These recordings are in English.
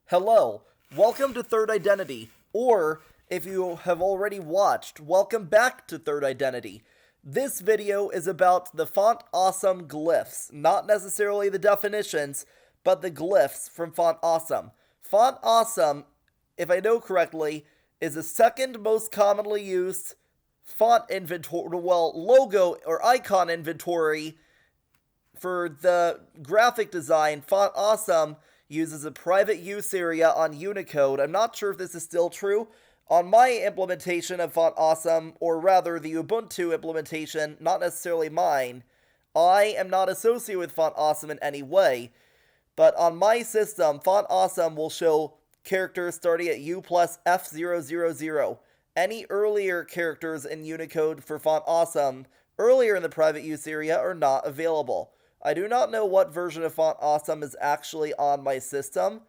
Hello, welcome to Third Identity, or if you have already watched, welcome back to Third Identity. This video is about the Font Awesome glyphs, not necessarily the definitions, but the glyphs from Font Awesome. Font Awesome, if I know correctly, is the second most commonly used font inventory, logo or icon inventory for the graphic design. Font Awesome uses a private use area on Unicode. I'm not sure if this is still true. On my implementation of Font Awesome, or rather the Ubuntu implementation, not necessarily mine, I am not associated with Font Awesome in any way. But on my system, Font Awesome will show characters starting at U plus F000. Any earlier characters in Unicode for Font Awesome earlier in the private use area are not available. I do not know what version of Font Awesome is actually on my system.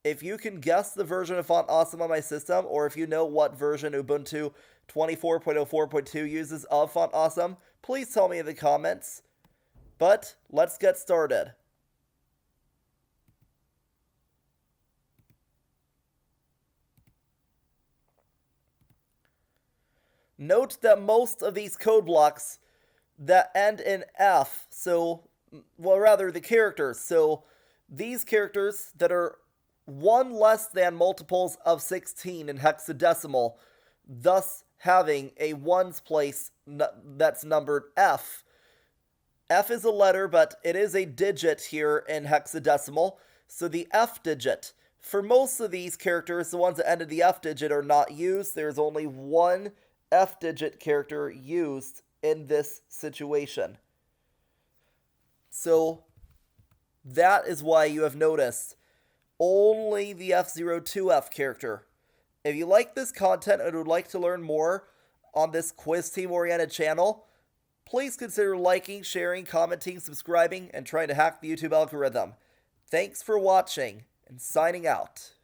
If you can guess the version of Font Awesome on my system, or if you know what version Ubuntu 24.04.2 uses of Font Awesome, please tell me in the comments. But let's get started. Note that most of these code blocks that end in F, the characters, so these characters that are one less than multiples of 16 in hexadecimal, thus having a ones place that's numbered F. F is a letter, but it is a digit here in hexadecimal, so the F digit. For most of these characters, the ones that end in the F digit are not used. There's only one F digit character used in this situation. So that is why you have noticed only the F02F character. If you like this content and would like to learn more on this quiz team oriented channel, please consider liking, sharing, commenting, subscribing, and trying to hack the YouTube algorithm. Thanks for watching and signing out.